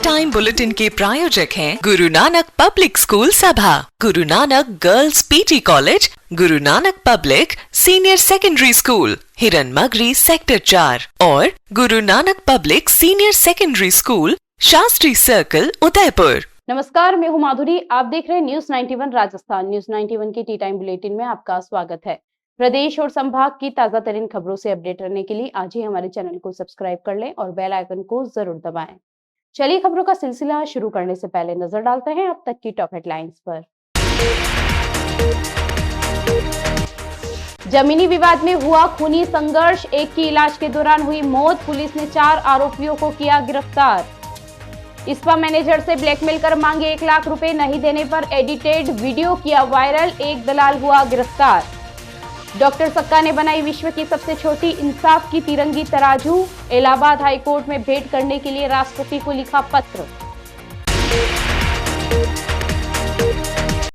Time bulletin के प्रायोजक हैं गुरु नानक पब्लिक स्कूल सभा, Guru Nanak girls PT college, Guru Nanak public senior secondary school, हिरन मगरी सेक्टर 4 और Guru Nanak public senior secondary school, Shastri circle, Udaipur. नमस्कार, मैं हूं माधुरी। आप देख रहे हैं न्यूज 91 राजस्थान। न्यूज 91 की टी टाइम बुलेटिन में आपका स्वागत है। प्रदेश और संभाग की ताजा तरीन खबरों से अपडेट रहने के लिए आज ही हमारे चैनल को सब्सक्राइब कर लें और बेल आइकन को जरूर दबाएं। चलिए खबरों का सिलसिला शुरू करने से पहले नजर डालते हैं अब तक की टॉप हेडलाइंस पर। जमीनी विवाद में हुआ खूनी संघर्ष, एक की इलाज के दौरान हुई मौत। पुलिस ने 4 आरोपियों को किया गिरफ्तार। इस्पा मैनेजर से ब्लैकमेल कर मांगे 1 लाख रुपए, नहीं देने पर एडिटेड वीडियो किया वायरल, एक दलाल हुआ गिरफ्तार। डॉक्टर सक्का ने बनाई विश्व की सबसे छोटी इंसाफ की तिरंगी तराजू, इलाहाबाद हाईकोर्ट में भेंट करने के लिए राष्ट्रपति को लिखा पत्र।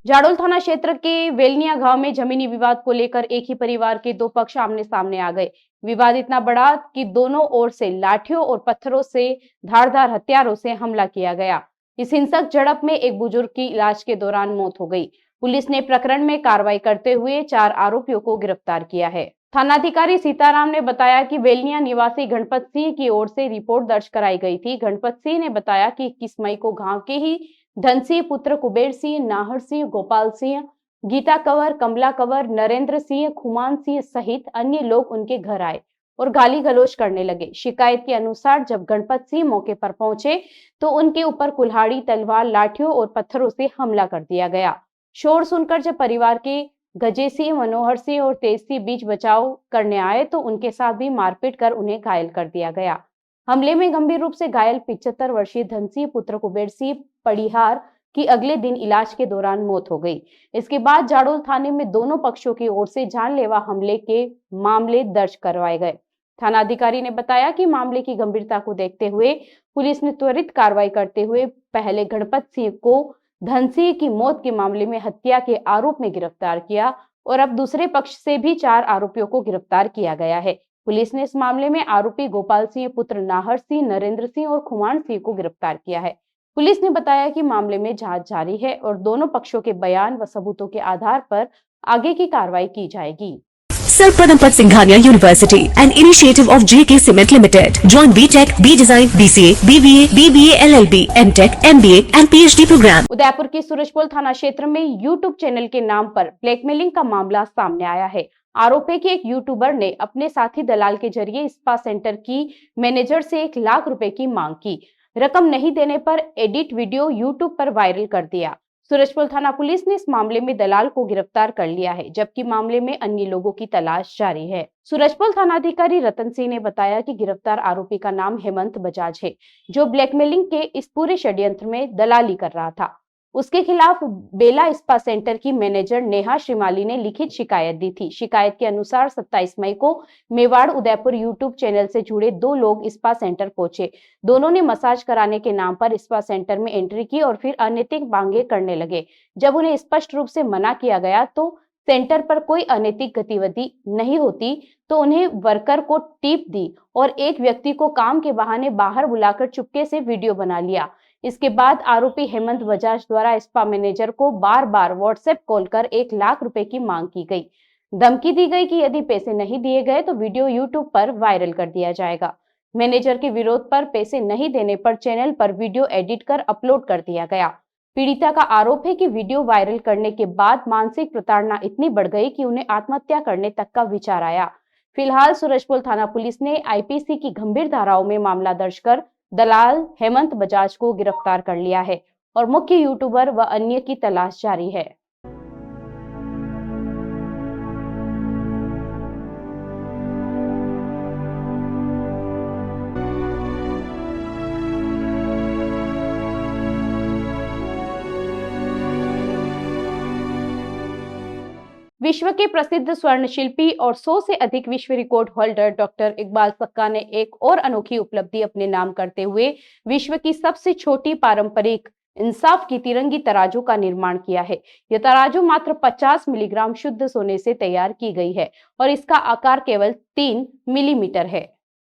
जाडोल थाना क्षेत्र के वेलनिया गांव में जमीनी विवाद को लेकर एक ही परिवार के 2 पक्ष आमने सामने आ गए। विवाद इतना बड़ा कि दोनों ओर से लाठियों और पत्थरों से, धारदार हथियारों से हमला किया गया। इस हिंसक झड़प में एक बुजुर्ग की इलाज के दौरान मौत हो गई। पुलिस ने प्रकरण में कार्रवाई करते हुए 4 आरोपियों को गिरफ्तार किया है। थानाधिकारी सीताराम ने बताया कि वेलनिया निवासी गणपत सिंह की ओर से रिपोर्ट दर्ज कराई गई थी। गणपत सिंह ने बताया कि 21 मई को गांव के ही धनसिंह पुत्र कुबेर सिंह, नाहर सिंह, गोपाल सिंह, गीता कंवर, कमला कंवर, नरेंद्र सिंह, खुमान सिंह सहित अन्य लोग उनके घर आए और गाली गलौज करने लगे। शिकायत के अनुसार जब गणपत सिंह मौके पर पहुंचे तो उनके ऊपर कुल्हाड़ी, तलवार, लाठियों और पत्थरों से हमला कर दिया गया। शोर सुनकर जब परिवार के गजे सिंह, मनोहर सिंह और तेज सिंह बीच बचाव करने आए तो उनके साथ भी मारपीट कर उन्हें घायल कर दिया गया। हमले में गंभीर रूप से घायल 75 वर्षीय धनसिंह पुत्र कुबेर सिंह पड़िहार की अगले दिन इलाज के दौरान मौत हो गई। इसके बाद जाडोल थाने में दोनों पक्षों की ओर से जानलेवा हमले के मामले दर्ज करवाए गए। थानाधिकारी ने बताया कि मामले की गंभीरता को देखते हुए पुलिस ने त्वरित कार्रवाई करते हुए पहले गणपत सिंह को धनसिंह की मौत के मामले में हत्या के आरोप में गिरफ्तार किया और अब दूसरे पक्ष से भी 4 आरोपियों को गिरफ्तार किया गया है। पुलिस ने इस मामले में आरोपी गोपाल सिंह पुत्र नाहर सिंह, नरेंद्र सिंह और खुमान सिंह को गिरफ्तार किया है। पुलिस ने बताया कि मामले में जांच जारी है और दोनों पक्षों के बयान व सबूतों के आधार पर आगे की कार्रवाई की जाएगी। Sir Pradampat Singhania University, an initiative of JK Cement Limited. Join BTech, B Design, BCA, BBA, BBA, LLB, MTech, MBA and PhD program. Udaipur की सूरजपोल थाना क्षेत्र में यूट्यूब चैनल के नाम पर ब्लैकमेलिंग का मामला सामने आया है। आरोप है कि एक यूट्यूबर ने अपने साथी दलाल के जरिए स्पा सेंटर की मैनेजर से 1 लाख रुपए की मांग की। रकम नहीं देने पर एडिट वीडियो यूट्यूब पर वायरल कर दिया। सूरजपोल थाना पुलिस ने इस मामले में दलाल को गिरफ्तार कर लिया है, जबकि मामले में अन्य लोगों की तलाश जारी है। सूरजपोल थानाधिकारी रतन सिंह ने बताया कि गिरफ्तार आरोपी का नाम हेमंत बजाज है, जो ब्लैकमेलिंग के इस पूरे षड्यंत्र में दलाली कर रहा था। उसके खिलाफ बेला स्पा सेंटर की मैनेजर नेहा श्रीमाली ने लिखित शिकायत दी थी। शिकायत के अनुसार 27 मई को मेवाड़ उदयपुर यूट्यूब चैनल से जुड़े 2 लोग स्पा सेंटर पहुंचे। दोनों ने मसाज कराने के नाम पर स्पा सेंटर में एंट्री की और फिर अनैतिक मांगे करने लगे। जब उन्हें स्पष्ट रूप से मना किया गया तो सेंटर पर कोई अनैतिक गतिविधि नहीं होती तो उन्हें वर्कर को टिप दी और एक व्यक्ति को काम के बहाने बाहर बुलाकर चुपके से वीडियो बना लिया। इसके बाद आरोपी हेमंत बजाज द्वारा स्पा मैनेजर को बार-बार व्हाट्सएप कॉल कर 1 लाख रुपए की मांग की गई। धमकी दी गई कि यदि पैसे नहीं दिए गए तो वीडियो यूट्यूब पर वायरल कर दिया जाएगा। मैनेजर के विरोध पर पैसे नहीं देने पर चैनल पर वीडियो एडिट कर अपलोड कर दिया गया। पीड़िता का आरोप है कि वीडियो वायरल करने के बाद मानसिक प्रताड़ना इतनी बढ़ गई कि उन्हें आत्महत्या करने तक का विचार आया। फिलहाल सूरजपोल थाना पुलिस ने आईपीसी की गंभीर धाराओं में मामला दर्ज कर दलाल हेमंत बजाज को गिरफ्तार कर लिया है और मुख्य यूट्यूबर व अन्य की तलाश जारी है। विश्व के प्रसिद्ध स्वर्ण शिल्पी और 100 से अधिक विश्व रिकॉर्ड होल्डर डॉक्टर इकबाल सक्का ने एक और अनोखी उपलब्धि अपने नाम करते हुए विश्व की सबसे छोटी पारंपरिक इंसाफ की तिरंगी तराजू का निर्माण किया है। यह तराजू मात्र 50 मिलीग्राम शुद्ध सोने से तैयार की गई है और इसका आकार केवल 3 मिलीमीटर है।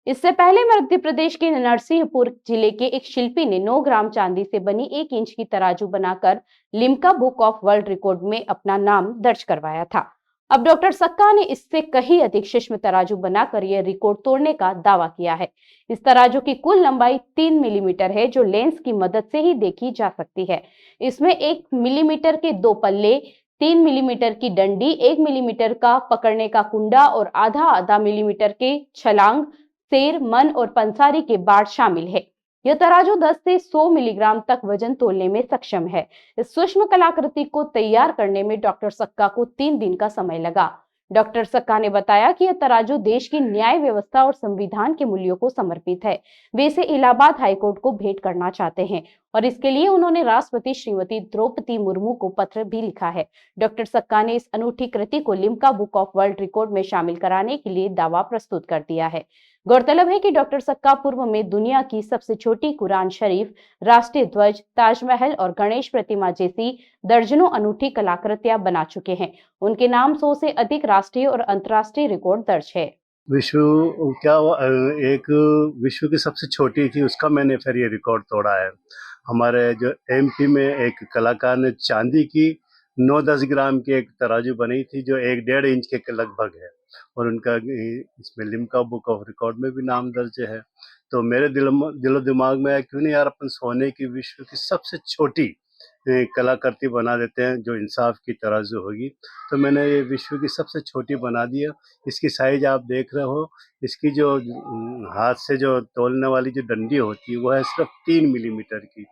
इससे पहले मध्य प्रदेश के नरसिंहपुर जिले के एक शिल्पी ने 9 ग्राम चांदी से बनी 1 इंच की तराजू बनाकर Limca book of world record में अपना नाम दर्ज करवाया था। अब डॉक्टर सक्का ने इससे कहीं अधिक सूक्ष्म तराजू बनाकर यह रिकॉर्ड तोड़ने का दावा किया है। इस तराजू की कुल लंबाई 3 मिलीमीटर है, जो लेंस की मदद से ही देखी जा सकती है। इसमें 1 मिलीमीटर के 2 पल्ले, 3 मिलीमीटर की डंडी, 1 मिलीमीटर का पकड़ने का कुंडा और आधा मिलीमीटर के छलांग, सेर, मन और पंसारी के बाड़ शामिल है। यह तराजू 10 से 100 मिलीग्राम तक वजन तोलने में सक्षम है। इस सूक्ष्म कलाकृति को तैयार करने में डॉक्टर सक्का को 3 दिन का समय लगा। डॉक्टर सक्का ने बताया कि यह तराजू देश की न्याय व्यवस्था और संविधान के मूल्यों को समर्पित है। वे इसे इलाहाबाद हाईकोर्ट को भेंट करना चाहते हैं और इसके लिए उन्होंने राष्ट्रपति श्रीमती द्रौपदी मुर्मू को पत्र भी लिखा है। डॉक्टर सक्का ने इस अनूठी कृति को Limca book of world record में शामिल कराने के लिए दावा प्रस्तुत कर दिया है। गौरतलब है कि डॉक्टर सक्का पूर्व में दुनिया की सबसे छोटी कुरान शरीफ, राष्ट्रीय ध्वज, ताजमहल और गणेश प्रतिमा जैसी दर्जनों अनूठी कलाकृतियां बना चुके हैं। उनके नाम 100 से अधिक राष्ट्रीय और अंतर्राष्ट्रीय रिकॉर्ड दर्ज है। विश्व क्या एक विश्व की सबसे छोटी थी, उसका मैंने फिर ये रिकॉर्ड तोड़ा है। हमारे जो एमपी में एक कलाकार ने चांदी की 9-10 ग्राम की एक तराजू बनी थी, जो 1-1.5 इंच के लगभग है, और उनका इसमें लिम्का बुक ऑफ रिकॉर्ड में भी नाम दर्ज है। तो मेरे दिलो दिमाग में है, क्यों नहीं यार अपन सोने की विश्व की सबसे छोटी कलाकृति बना देते हैं, जो इंसाफ की तराजू होगी। तो मैंने ये विश्व की सबसे छोटी बना दी है। इसकी साइज आप देख रहे हो, इसकी जो हाथ से जो तोलने वाली जो डंडी होती है वो है सिर्फ 3 मिलीमीटर की,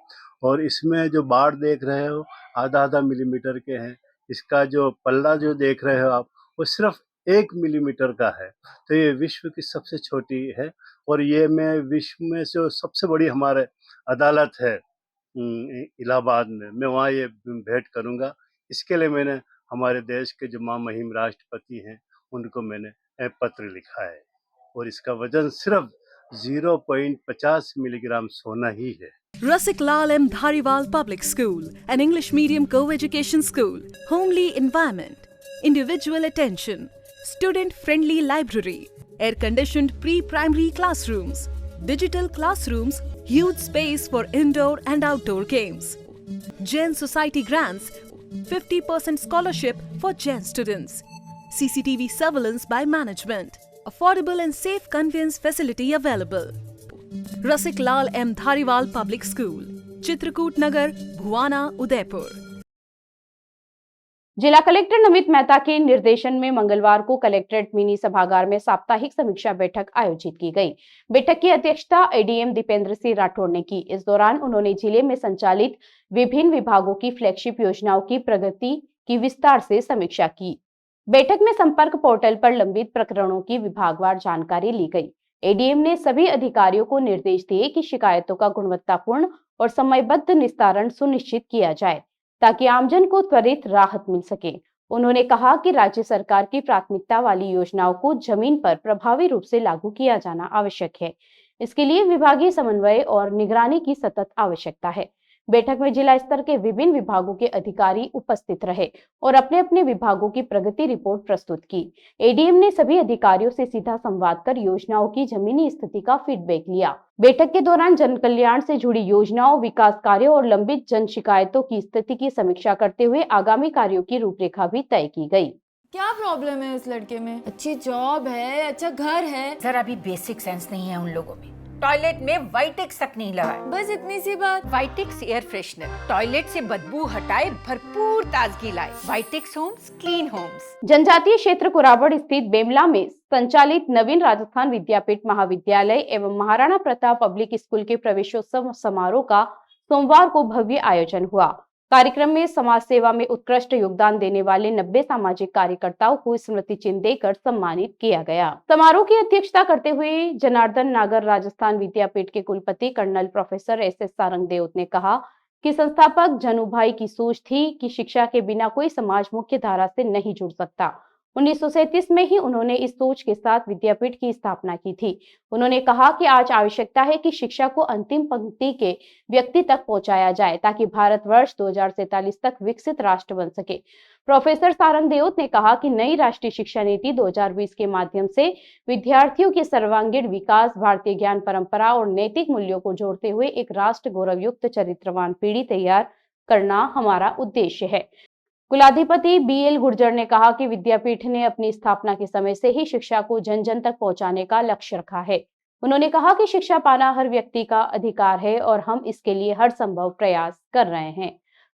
और इसमें जो बाड़ देख रहे हो आधा मिलीमीटर के हैं। इसका जो पल्ला जो देख रहे हो आप, वो सिर्फ 1 मिलीमीटर का है। तो ये विश्व की सबसे छोटी है, और ये मैं विश्व में जो सबसे बड़ी हमारे अदालत है इलाहाबाद में, मैं वहाँ ये भेंट करूँगा। इसके लिए मैंने हमारे देश के जो महामहिम राष्ट्रपति हैं उनको मैंने पत्र लिखा है, और इसका वजन सिर्फ 0.50 मिलीग्राम सोना ही है। Rasik Lal M. Dhariwal Public School, an English medium co-education school, homely environment, individual attention, student-friendly library, air-conditioned pre-primary classrooms, digital classrooms, huge space for indoor and outdoor games. Jain Society grants 50% scholarship for Jain students. CCTV surveillance by management. Affordable and safe conveyance facility available. Rasik Lal M Dhariwal public school, Chitrakoot Nagar, Bhuana, Udaipur. जिला collector Namit Mehta के निर्देशन में मंगलवार को collectorate mini सभागार में साप्ताहिक समीक्षा बैठक आयोजित की गई। बैठक की अध्यक्षता एडीएम दीपेंद्र सिंह राठौड़ ने की। इस दौरान उन्होंने जिले में संचालित विभिन्न विभागों की फ्लैगशिप योजनाओं की प्रगति की विस्तार से समीक्षा की। बैठक में संपर्क पोर्टल पर लंबित प्रकरणों की विभागवार जानकारी ली गई। एडीएम ने सभी अधिकारियों को निर्देश दिए कि शिकायतों का गुणवत्तापूर्ण और समयबद्ध निस्तारण सुनिश्चित किया जाए, ताकि आमजन को त्वरित राहत मिल सके। उन्होंने कहा कि राज्य सरकार की प्राथमिकता वाली योजनाओं को जमीन पर प्रभावी रूप से लागू किया जाना आवश्यक है। इसके लिए विभागीय समन्वय और निगरानी की सतत आवश्यकता है। बैठक में जिला स्तर के विभिन्न विभागों के अधिकारी उपस्थित रहे और अपने अपने विभागों की प्रगति रिपोर्ट प्रस्तुत की। एडीएम ने सभी अधिकारियों से सीधा संवाद कर योजनाओं की जमीनी स्थिति का फीडबैक लिया। बैठक के दौरान जन कल्याण से जुड़ी योजनाओं, विकास कार्यों और लंबित जन शिकायतों की स्थिति की समीक्षा करते हुए आगामी कार्यों की रूपरेखा भी तय की गई। क्या प्रॉब्लम है उस लड़के में? अच्छी जॉब है, अच्छा घर है, जरा भी बेसिक सेंस नहीं है उन लोगों में। टॉयलेट में वाइटेक्स तक नहीं लगा है। बस इतनी सी बात। वाइटेक्स एयर फ्रेशनर टॉयलेट से बदबू हटाए, भरपूर ताजगी लाए। वाइटेक्स होम्स, क्लीन होम्स। जनजातीय क्षेत्र कुराबड़ स्थित बेमला में संचालित नवीन राजस्थान विद्यापीठ महाविद्यालय एवं महाराणा प्रताप पब्लिक स्कूल के प्रवेशोत्सव समारोह का सोमवार को भव्य आयोजन हुआ। कार्यक्रम में समाज सेवा में उत्कृष्ट योगदान देने वाले 90 सामाजिक कार्यकर्ताओं को स्मृति चिन्ह देकर सम्मानित किया गया। समारोह की अध्यक्षता करते हुए जनार्दन नागर राजस्थान विद्यापीठ के कुलपति कर्नल प्रोफेसर एस.एस. सारंगदेव ने कहा कि संस्थापक जनुभाई की सोच थी कि शिक्षा के बिना कोई समाज मुख्य धारा से नहीं जुड़ सकता 1937 में ही उन्होंने इस सोच के साथ विद्यापीठ की स्थापना की थी। उन्होंने कहा कि आज आवश्यकता है कि शिक्षा को अंतिम पंक्ति के व्यक्ति तक पहुंचाया जाए ताकि भारतवर्ष 2047 तक विकसित राष्ट्र बन सके। प्रोफेसर सारंग देओत ने कहा कि नई राष्ट्रीय शिक्षा नीति 2020 के माध्यम से विद्यार्थियों के सर्वांगीण विकास, भारतीय ज्ञान परंपरा और नैतिक मूल्यों को जोड़ते हुए एक राष्ट्र गौरवयुक्त चरित्रवान पीढ़ी तैयार करना हमारा उद्देश्य है। कुलाधिपति BL गुर्जर ने कहा कि विद्यापीठ ने अपनी स्थापना के समय से ही शिक्षा को जन जन तक पहुंचाने का लक्ष्य रखा है। उन्होंने कहा कि शिक्षा पाना हर व्यक्ति का अधिकार है और हम इसके लिए हर संभव प्रयास कर रहे हैं।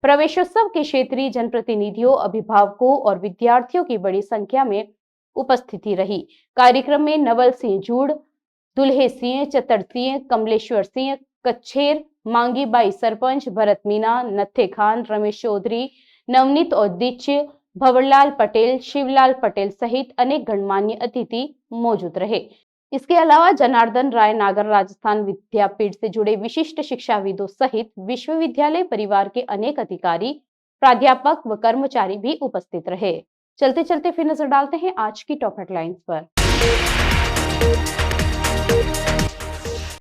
प्रवेशोत्सव के क्षेत्रीय जनप्रतिनिधियों, अभिभावकों और विद्यार्थियों की बड़ी संख्या में उपस्थिति रही। कार्यक्रम में नवल सिंह जूड़, दुल्हे सिंह, चतर सिंह, कमलेश्वर सिंह, कच्छेर, मांगी बाई सरपंच, भरत मीना, नत्थे खान, रमेश चौधरी, नवनीत औदिच्य, भंवरलाल पटेल, शिवलाल पटेल सहित अनेक गणमान्य अतिथि मौजूद रहे। इसके अलावा जनार्दन राय नागर राजस्थान विद्यापीठ से जुड़े विशिष्ट शिक्षाविदों सहित विश्वविद्यालय परिवार के अनेक अधिकारी, प्राध्यापक व कर्मचारी भी उपस्थित रहे। चलते चलते फिर नजर डालते हैं आज की टॉप हेडलाइंस पर।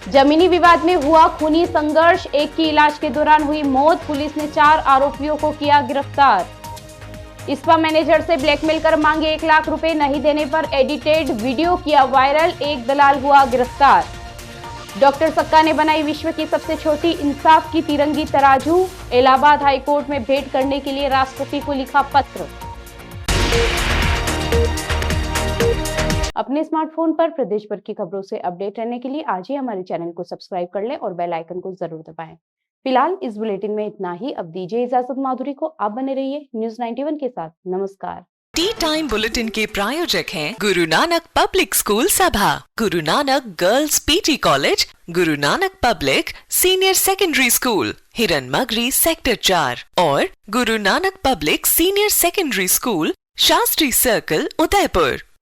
जमीनी विवाद में हुआ खूनी संघर्ष, एक की इलाज के दौरान हुई मौत, पुलिस ने 4 आरोपियों को किया गिरफ्तार। इस्पा मैनेजर से ब्लैकमेल कर मांगे 1 लाख रुपए, नहीं देने पर एडिटेड वीडियो किया वायरल, एक दलाल हुआ गिरफ्तार। डॉक्टर सक्का ने बनाई विश्व की सबसे छोटी इंसाफ की तिरंगी तराजू, इलाहाबाद हाईकोर्ट में भेंट करने के लिए राष्ट्रपति को लिखा पत्र। अपने स्मार्टफोन पर प्रदेश भर की खबरों से अपडेट रहने के लिए आज ही हमारे चैनल को सब्सक्राइब कर लें और बेल आइकन को जरूर दबाएं। फिलहाल इस बुलेटिन में इतना ही। अब दीजिए इजाजत माधुरी को। आप बने रहिए न्यूज़ 91 के साथ। नमस्कार। टी टाइम बुलेटिन के प्रायोजक हैं गुरु नानक पब्लिक स्कूल सभा, Guru Nanak girls PT college, Guru Nanak public senior secondary school, Hiranmagri sector 4 और Guru Nanak public senior secondary school, Shastri circle, Udaipur.